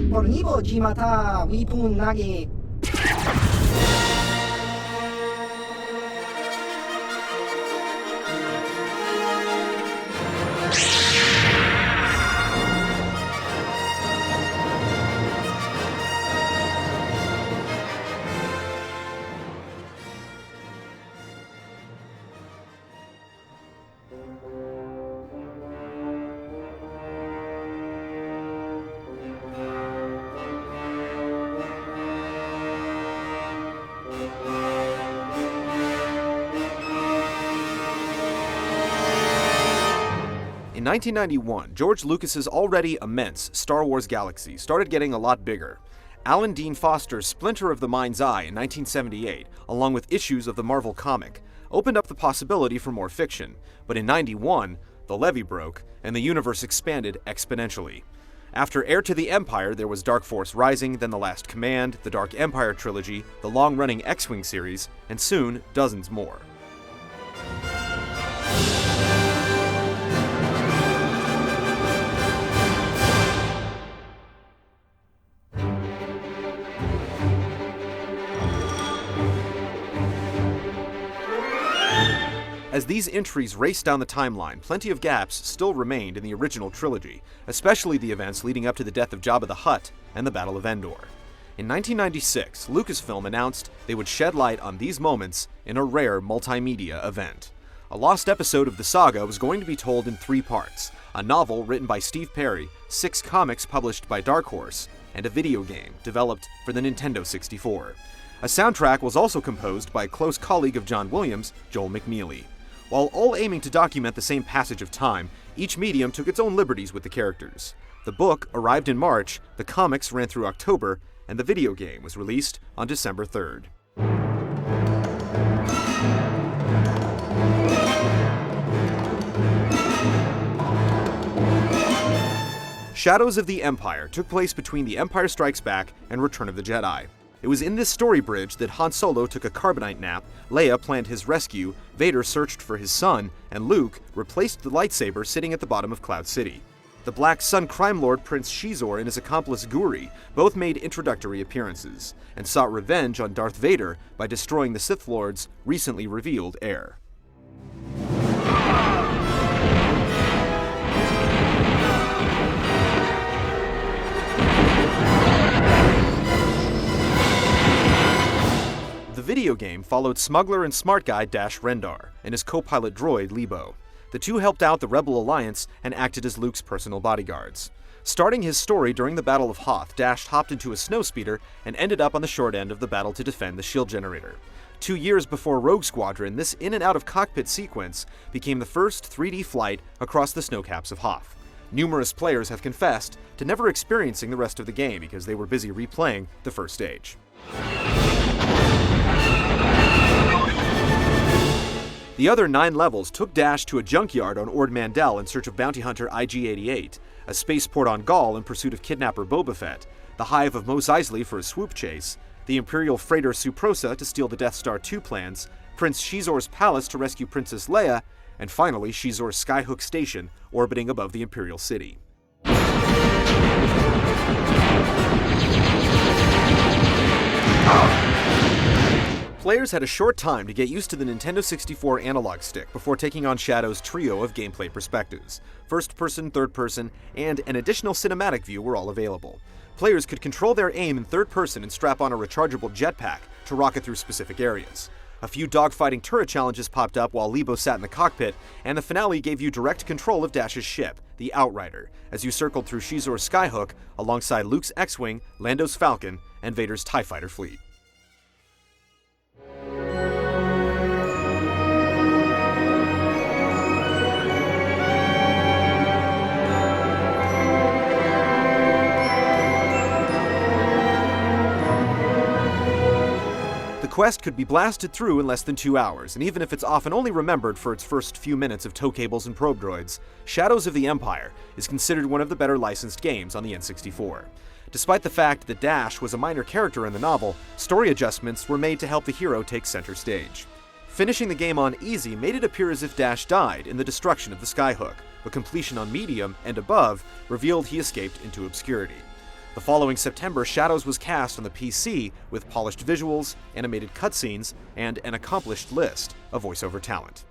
Pornivo Jimata Wipun Nagi. In 1991, George Lucas's already immense Star Wars galaxy started getting a lot bigger. Alan Dean Foster's Splinter of the Mind's Eye in 1978, along with issues of the Marvel comic, opened up the possibility for more fiction, but in 91, the levee broke, and the universe expanded exponentially. After Heir to the Empire, there was Dark Force Rising, then The Last Command, the Dark Empire trilogy, the long-running X-Wing series, and soon, dozens more. As these entries raced down the timeline, plenty of gaps still remained in the original trilogy, especially the events leading up to the death of Jabba the Hutt and the Battle of Endor. In 1996, Lucasfilm announced they would shed light on these moments in a rare multimedia event. A lost episode of the saga was going to be told in 3 parts: a novel written by Steve Perry, 6 comics published by Dark Horse, and a video game developed for the Nintendo 64. A soundtrack was also composed by a close colleague of John Williams, Joel McNeely. While all aiming to document the same passage of time, each medium took its own liberties with the characters. The book arrived in March, the comics ran through October, and the video game was released on December 3rd. Shadows of the Empire took place between The Empire Strikes Back and Return of the Jedi. It was in this story bridge that Han Solo took a carbonite nap, Leia planned his rescue, Vader searched for his son, and Luke replaced the lightsaber sitting at the bottom of Cloud City. The Black Sun crime lord Prince Shizor and his accomplice Guri both made introductory appearances, and sought revenge on Darth Vader by destroying the Sith Lord's recently revealed heir. The video game followed smuggler and smart guy Dash Rendar and his co-pilot droid Lebo. The two helped out the Rebel Alliance and acted as Luke's personal bodyguards. Starting his story during the Battle of Hoth, Dash hopped into a snowspeeder and ended up on the short end of the battle to defend the shield generator. 2 years before Rogue Squadron, this in and out of cockpit sequence became the first 3D flight across the snowcaps of Hoth. Numerous players have confessed to never experiencing the rest of the game because they were busy replaying the first stage. The other 9 levels took Dash to a junkyard on Ord Mantell in search of bounty hunter IG-88, a spaceport on Gaul in pursuit of kidnapper Boba Fett, the hive of Mos Eisley for a swoop chase, the Imperial freighter Suprosa to steal the Death Star 2 plans, Prince Shizor's palace to rescue Princess Leia, and finally Shizor's Skyhook Station, orbiting above the Imperial City. Players had a short time to get used to the Nintendo 64 analog stick before taking on Shadow's trio of gameplay perspectives. First person, third person, and an additional cinematic view were all available. Players could control their aim in third person and strap on a rechargeable jetpack to rocket through specific areas. A few dogfighting turret challenges popped up while Lebo sat in the cockpit, and the finale gave you direct control of Dash's ship, the Outrider, as you circled through Shizor's Skyhook alongside Luke's X-Wing, Lando's Falcon, and Vader's TIE Fighter fleet. The quest could be blasted through in less than 2 hours, and even if it's often only remembered for its first few minutes of tow cables and probe droids, Shadows of the Empire is considered one of the better licensed games on the N64. Despite the fact that Dash was a minor character in the novel, story adjustments were made to help the hero take center stage. Finishing the game on easy made it appear as if Dash died in the destruction of the Skyhook, but completion on medium and above revealed he escaped into obscurity. The following September, Shadows was cast on the PC with polished visuals, animated cutscenes, and an accomplished list of voiceover talent.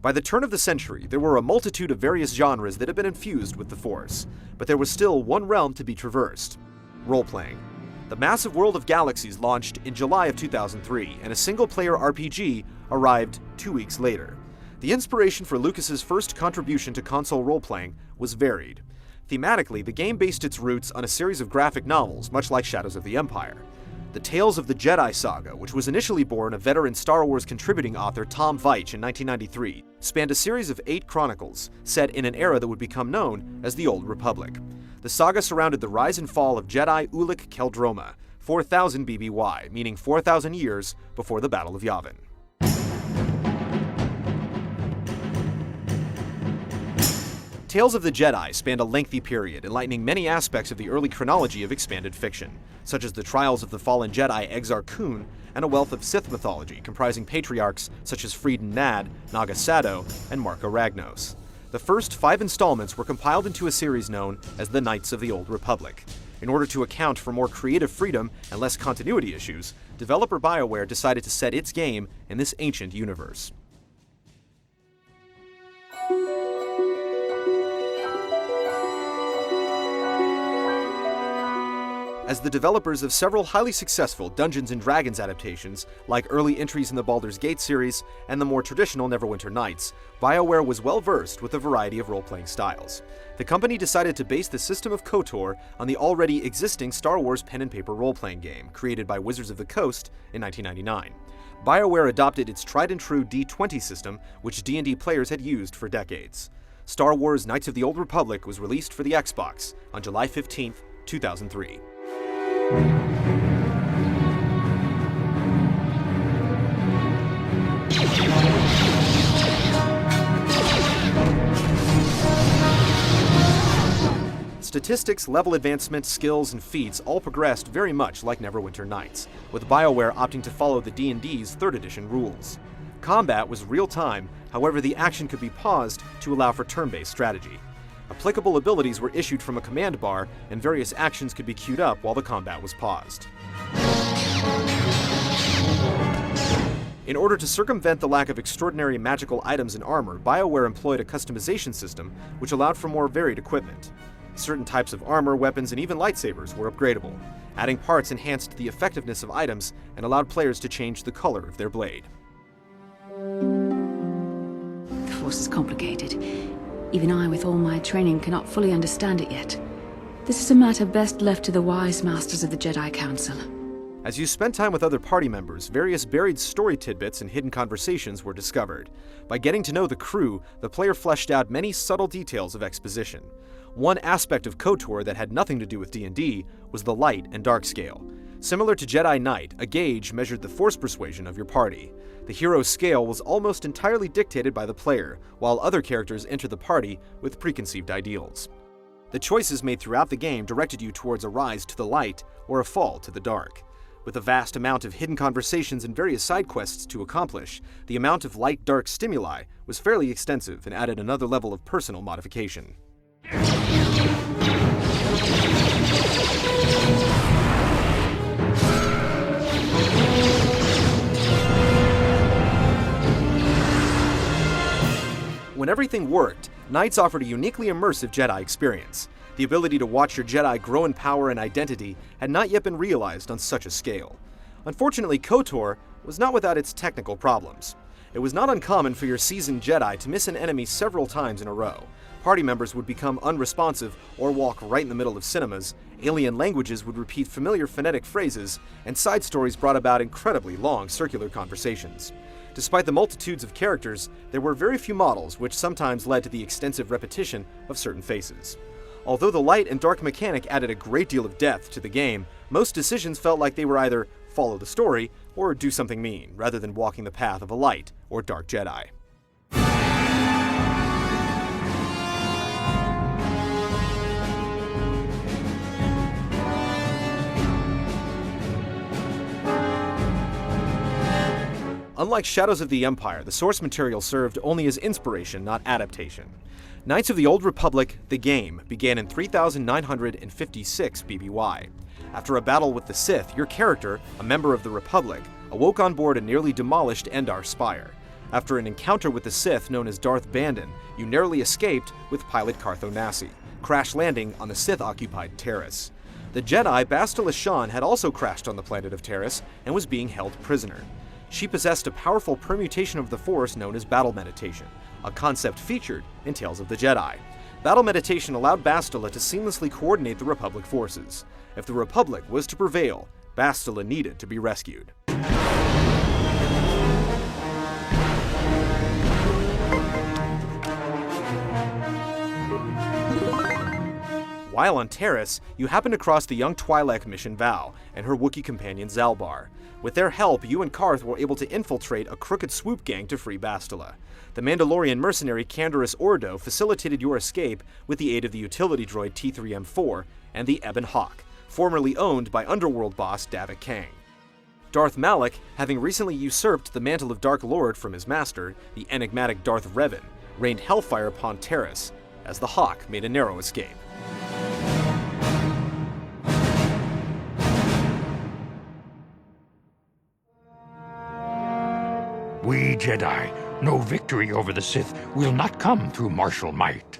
By the turn of the century, there were a multitude of various genres that had been infused with the Force, but there was still one realm to be traversed: role-playing. The massive world of Galaxies launched in July of 2003, and a single-player RPG arrived 2 weeks later. The inspiration for Lucas's first contribution to console role-playing was varied. Thematically, the game based its roots on a series of graphic novels, much like Shadows of the Empire. The Tales of the Jedi saga, which was initially born of veteran Star Wars contributing author Tom Veitch in 1993, spanned a series of 8 chronicles set in an era that would become known as the Old Republic. The saga surrounded the rise and fall of Jedi Ulic Qel-Droma, 4000 BBY, meaning 4,000 years before the Battle of Yavin. Tales of the Jedi spanned a lengthy period, enlightening many aspects of the early chronology of expanded fiction, such as the trials of the fallen Jedi Exar Kun and a wealth of Sith mythology comprising patriarchs such as Freeden Nad, Naga Sadow, and Marco Ragnos. The first 5 installments were compiled into a series known as the Knights of the Old Republic. In order to account for more creative freedom and less continuity issues, developer BioWare decided to set its game in this ancient universe. As the developers of several highly successful Dungeons & Dragons adaptations, like early entries in the Baldur's Gate series and the more traditional Neverwinter Nights, BioWare was well versed with a variety of role-playing styles. The company decided to base the system of KOTOR on the already existing Star Wars pen and paper role-playing game, created by Wizards of the Coast in 1999. BioWare adopted its tried-and-true D20 system, which D&D players had used for decades. Star Wars Knights of the Old Republic was released for the Xbox on July 15, 2003. Statistics, level advancement, skills, and feats all progressed very much like Neverwinter Nights, with BioWare opting to follow the D&D's 3rd edition rules. Combat was real-time, however the action could be paused to allow for turn-based strategy. Applicable abilities were issued from a command bar, and various actions could be queued up while the combat was paused. In order to circumvent the lack of extraordinary magical items and armor, BioWare employed a customization system which allowed for more varied equipment. Certain types of armor, weapons, and even lightsabers were upgradable. Adding parts enhanced the effectiveness of items and allowed players to change the color of their blade. The Force is complicated. Even I, with all my training, cannot fully understand it yet. This is a matter best left to the wise masters of the Jedi Council. As you spent time with other party members, various buried story tidbits and hidden conversations were discovered. By getting to know the crew, the player fleshed out many subtle details of exposition. One aspect of KOTOR that had nothing to do with D&D was the light and dark scale. Similar to Jedi Knight, a gauge measured the force persuasion of your party. The hero's scale was almost entirely dictated by the player, while other characters entered the party with preconceived ideals. The choices made throughout the game directed you towards a rise to the light or a fall to the dark. With a vast amount of hidden conversations and various side quests to accomplish, the amount of light-dark stimuli was fairly extensive and added another level of personal modification. When everything worked, Knights offered a uniquely immersive Jedi experience. The ability to watch your Jedi grow in power and identity had not yet been realized on such a scale. Unfortunately, KOTOR was not without its technical problems. It was not uncommon for your seasoned Jedi to miss an enemy several times in a row. Party members would become unresponsive or walk right in the middle of cinemas, alien languages would repeat familiar phonetic phrases, and side stories brought about incredibly long circular conversations. Despite the multitudes of characters, there were very few models, which sometimes led to the extensive repetition of certain faces. Although the light and dark mechanic added a great deal of depth to the game, most decisions felt like they were either follow the story or do something mean, rather than walking the path of a light or dark Jedi. Unlike Shadows of the Empire, the source material served only as inspiration, not adaptation. Knights of the Old Republic, the game, began in 3956 BBY. After a battle with the Sith, your character, a member of the Republic, awoke on board a nearly demolished Endar Spire. After an encounter with the Sith known as Darth Bandon, you narrowly escaped with pilot Cartho Nassi, crash landing on the Sith-occupied Terrace. The Jedi Bastila Shan had also crashed on the planet of Terrace and was being held prisoner. She possessed a powerful permutation of the Force known as battle meditation, a concept featured in Tales of the Jedi. Battle meditation allowed Bastila to seamlessly coordinate the Republic forces. If the Republic was to prevail, Bastila needed to be rescued. While on Terrace, you happen to cross the young Twi'lek mission Val and her Wookiee companion Zalbar. With their help, you and Karth were able to infiltrate a crooked swoop gang to free Bastila. The Mandalorian mercenary Canderous Ordo facilitated your escape with the aid of the utility droid T3M4 and the Ebon Hawk, formerly owned by Underworld boss Davik Kang. Darth Malak, having recently usurped the mantle of Dark Lord from his master, the enigmatic Darth Revan, rained hellfire upon Terrace, as the Hawk made a narrow escape. We Jedi know victory over the Sith will not come through martial might.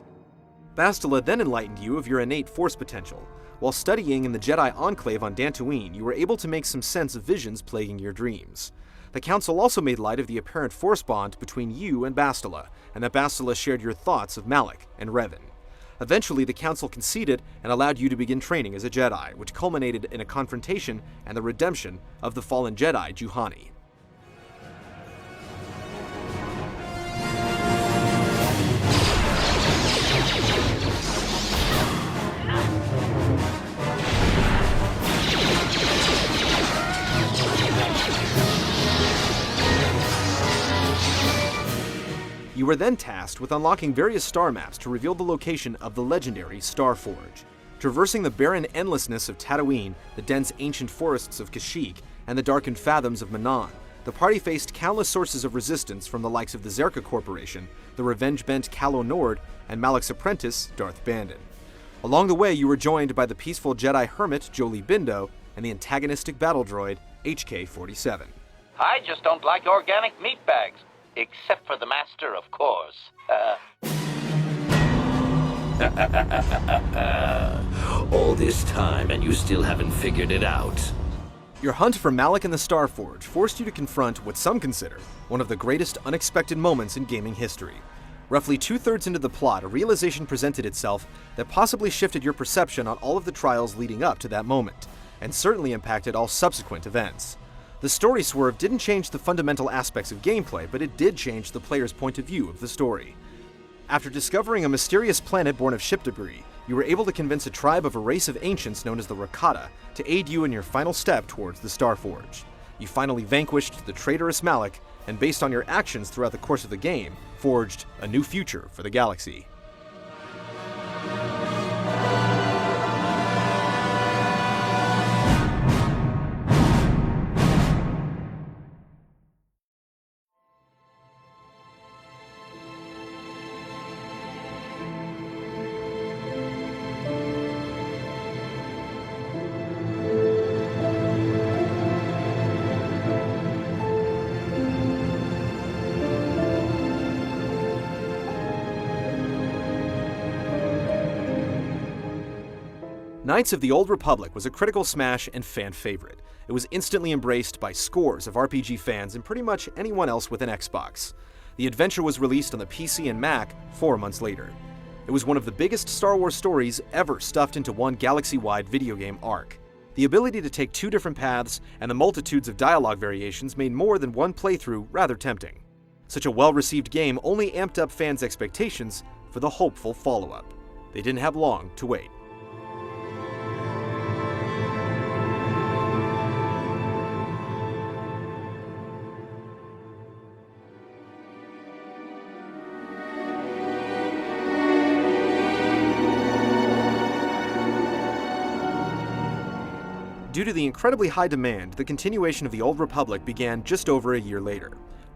Bastila then enlightened you of your innate Force potential. While studying in the Jedi Enclave on Dantooine, you were able to make some sense of visions plaguing your dreams. The Council also made light of the apparent Force bond between you and Bastila, and that Bastila shared your thoughts of Malak and Revan. Eventually, the Council conceded and allowed you to begin training as a Jedi, which culminated in a confrontation and the redemption of the fallen Jedi Juhani. You were then tasked with unlocking various star maps to reveal the location of the legendary Star Forge. Traversing the barren endlessness of Tatooine, the dense ancient forests of Kashyyyk, and the darkened fathoms of Manan, the party faced countless sources of resistance from the likes of the Zerka Corporation, the revenge-bent Calo Nord, and Malak's apprentice, Darth Bandon. Along the way, you were joined by the peaceful Jedi hermit Jolee Bindo and the antagonistic battle droid HK-47. I just don't like organic meat bags. Except for the master, of course. All this time and you still haven't figured it out. Your hunt for Malak and the Star Forge forced you to confront what some consider one of the greatest unexpected moments in gaming history. Roughly two-thirds into the plot, a realization presented itself that possibly shifted your perception on all of the trials leading up to that moment, and certainly impacted all subsequent events. The story swerve didn't change the fundamental aspects of gameplay, but it did change the player's point of view of the story. After discovering a mysterious planet born of ship debris, you were able to convince a tribe of a race of ancients known as the Rakata to aid you in your final step towards the Star Forge. You finally vanquished the traitorous Malak, and based on your actions throughout the course of the game, forged a new future for the galaxy. Knights of the Old Republic was a critical smash and fan favorite. It was instantly embraced by scores of RPG fans and pretty much anyone else with an Xbox. The adventure was released on the PC and Mac 4 months later. It was one of the biggest Star Wars stories ever stuffed into one galaxy-wide video game arc. The ability to take two different paths and the multitudes of dialogue variations made more than one playthrough rather tempting. Such a well-received game only amped up fans' expectations for the hopeful follow-up. They didn't have long to wait. Due to the incredibly high demand, the continuation of the Old Republic began just over a year later.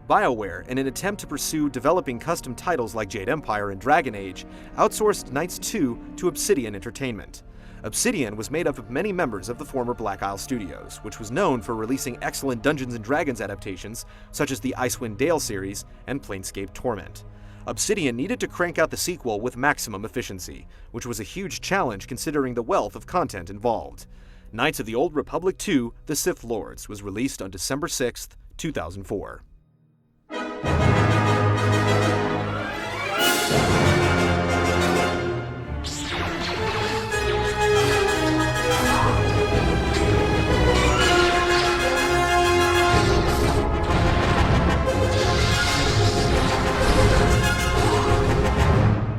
BioWare, in an attempt to pursue developing custom titles like Jade Empire and Dragon Age, outsourced Knights 2 to Obsidian Entertainment. Obsidian was made up of many members of the former Black Isle Studios, which was known for releasing excellent Dungeons & Dragons adaptations such as the Icewind Dale series and Planescape Torment. Obsidian needed to crank out the sequel with maximum efficiency, which was a huge challenge considering the wealth of content involved. Knights of the Old Republic 2: The Sith Lords was released on December 6, 2004.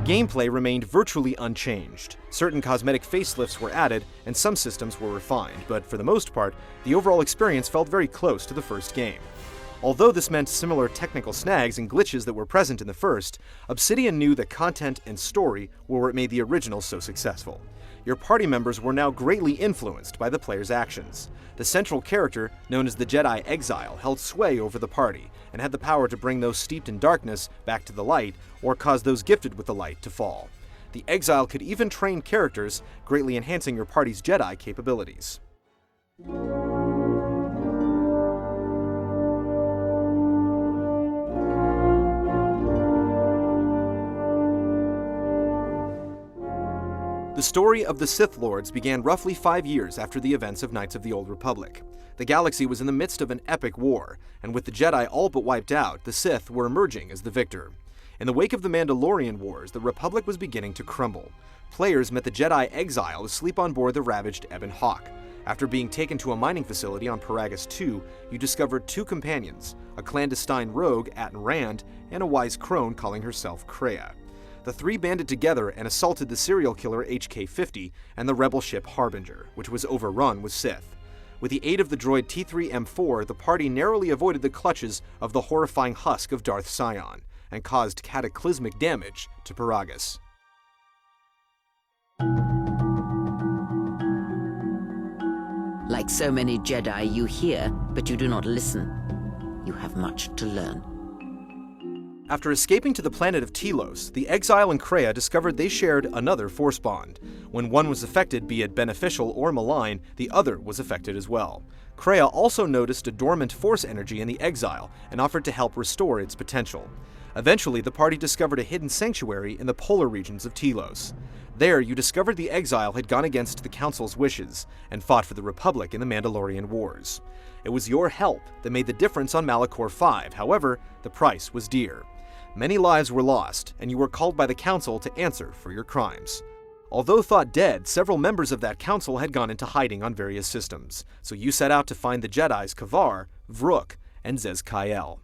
Gameplay remained virtually unchanged. Certain cosmetic facelifts were added, and some systems were refined, but for the most part, the overall experience felt very close to the first game. Although this meant similar technical snags and glitches that were present in the first, Obsidian knew that content and story were what made the original so successful. Your party members were now greatly influenced by the player's actions. The central character, known as the Jedi Exile, held sway over the party, and had the power to bring those steeped in darkness back to the light, or cause those gifted with the light to fall. The Exile could even train characters, greatly enhancing your party's Jedi capabilities. The story of the Sith Lords began roughly 5 years after the events of Knights of the Old Republic. The galaxy was in the midst of an epic war, and with the Jedi all but wiped out, the Sith were emerging as the victor. In the wake of the Mandalorian Wars, the Republic was beginning to crumble. Players met the Jedi Exile asleep on board the ravaged Ebon Hawk. After being taken to a mining facility on Paragus II, you discovered two companions, a clandestine rogue, Atten Rand, and a wise crone calling herself Kreia. The three banded together and assaulted the serial killer HK-50 and the rebel ship Harbinger, which was overrun with Sith. With the aid of the droid T3-M4, the party narrowly avoided the clutches of the horrifying husk of Darth Sion, and caused cataclysmic damage to Paragus. Like so many Jedi, you hear, but you do not listen. You have much to learn. After escaping to the planet of Telos, the Exile and Kreia discovered they shared another Force bond. When one was affected, be it beneficial or malign, the other was affected as well. Kreia also noticed a dormant Force energy in the Exile and offered to help restore its potential. Eventually, the party discovered a hidden sanctuary in the polar regions of Telos. There, you discovered the Exile had gone against the Council's wishes and fought for the Republic in the Mandalorian Wars. It was your help that made the difference on Malachor V, however, the price was dear. Many lives were lost, and you were called by the Council to answer for your crimes. Although thought dead, several members of that council had gone into hiding on various systems, so you set out to find the Jedis Kavar, Vrook, and Zez Kaiel.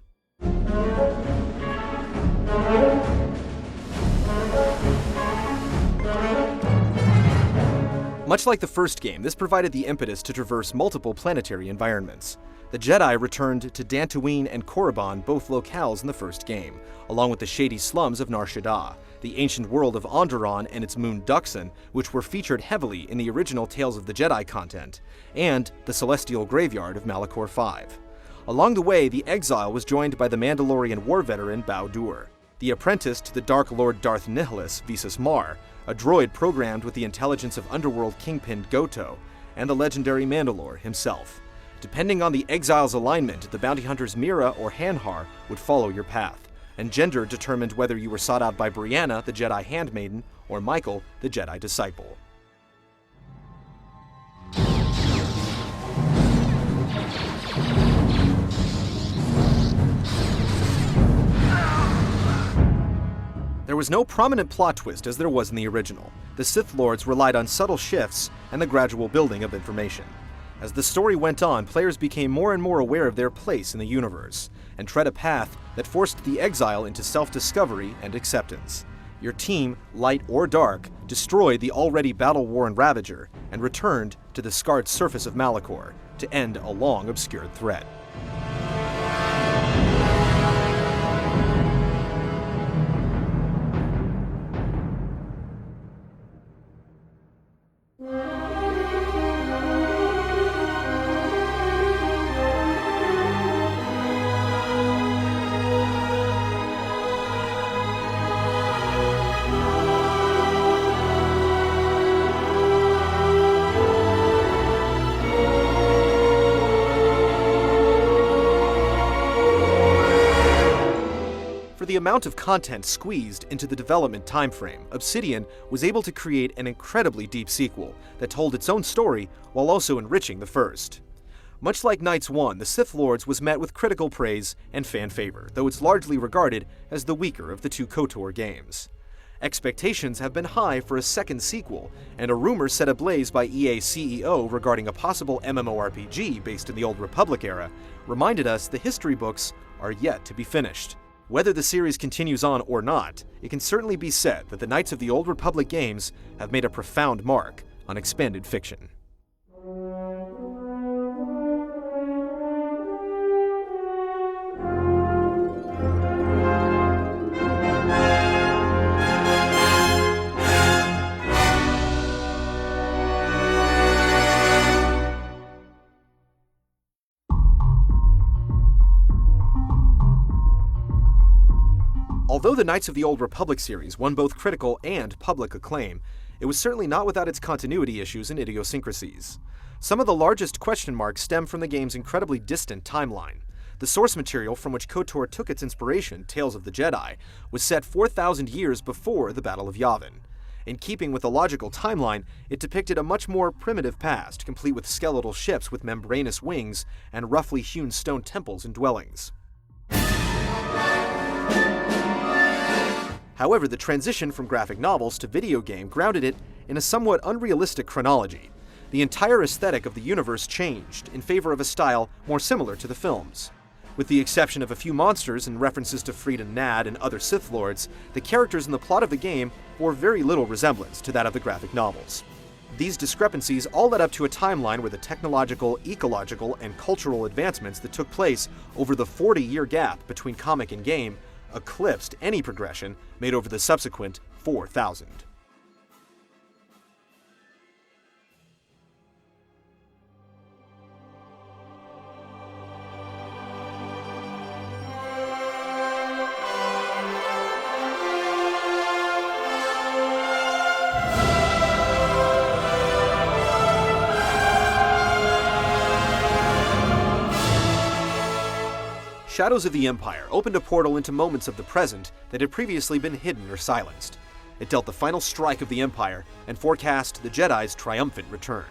Much like the first game, this provided the impetus to traverse multiple planetary environments. The Jedi returned to Dantooine and Korriban, both locales in the first game, along with the shady slums of Nar Shaddaa, the ancient world of Onderon and its moon Duxon, which were featured heavily in the original Tales of the Jedi content, and the celestial graveyard of Malachor V. Along the way, the Exile was joined by the Mandalorian war veteran Bao Dur, the apprentice to the Dark Lord Darth Nihilus Visas Mar, a droid programmed with the intelligence of underworld kingpin Goto, and the legendary Mandalore himself. Depending on the Exile's alignment, the bounty hunters Mira or Hanhar would follow your path, and gender determined whether you were sought out by Brianna, the Jedi handmaiden, or Michael, the Jedi disciple. There was no prominent plot twist as there was in the original. The Sith Lords relied on subtle shifts and the gradual building of information. As the story went on, players became more and more aware of their place in the universe, and tread a path that forced the exile into self-discovery and acceptance. Your team, light or dark, destroyed the already battle-worn Ravager and returned to the scarred surface of Malachor to end a long obscured threat. For the amount of content squeezed into the development timeframe, Obsidian was able to create an incredibly deep sequel that told its own story while also enriching the first. Much like Knights 1, the Sith Lords was met with critical praise and fan favor, though it's largely regarded as the weaker of the two KOTOR games. Expectations have been high for a second sequel, and a rumor set ablaze by EA's CEO regarding a possible MMORPG based in the Old Republic era reminded us the history books are yet to be finished. Whether the series continues on or not, it can certainly be said that the Knights of the Old Republic games have made a profound mark on expanded fiction. Although the Knights of the Old Republic series won both critical and public acclaim, it was certainly not without its continuity issues and idiosyncrasies. Some of the largest question marks stem from the game's incredibly distant timeline. The source material from which KOTOR took its inspiration, Tales of the Jedi, was set 4,000 years before the Battle of Yavin. In keeping with the logical timeline, it depicted a much more primitive past, complete with skeletal ships with membranous wings and roughly hewn stone temples and dwellings. However, the transition from graphic novels to video game grounded it in a somewhat unrealistic chronology. The entire aesthetic of the universe changed in favor of a style more similar to the films. With the exception of a few monsters and references to Freed and Nad and other Sith Lords, the characters in the plot of the game bore very little resemblance to that of the graphic novels. These discrepancies all led up to a timeline where the technological, ecological, and cultural advancements that took place over the 40-year gap between comic and game eclipsed any progression made over the subsequent 4,000. Shadows of the Empire opened a portal into moments of the present that had previously been hidden or silenced. It dealt the final strike of the Empire and forecast the Jedi's triumphant return.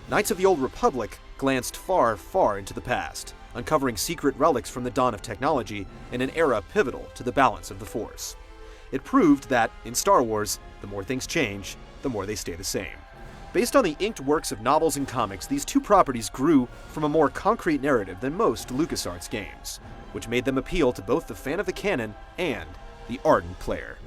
Knights of the Old Republic glanced far, far into the past, uncovering secret relics from the dawn of technology in an era pivotal to the balance of the Force. It proved that, in Star Wars, the more things change, the more they stay the same. Based on the inked works of novels and comics, these two properties grew from a more concrete narrative than most LucasArts games, which made them appeal to both the fan of the canon and the ardent player.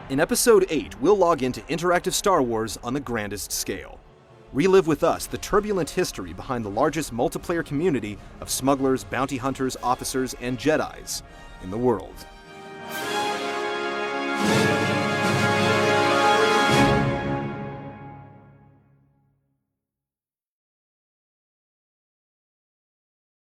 In Episode 8, we'll log into interactive Star Wars on the grandest scale. Relive with us the turbulent history behind the largest multiplayer community of smugglers, bounty hunters, officers, and Jedis in the world.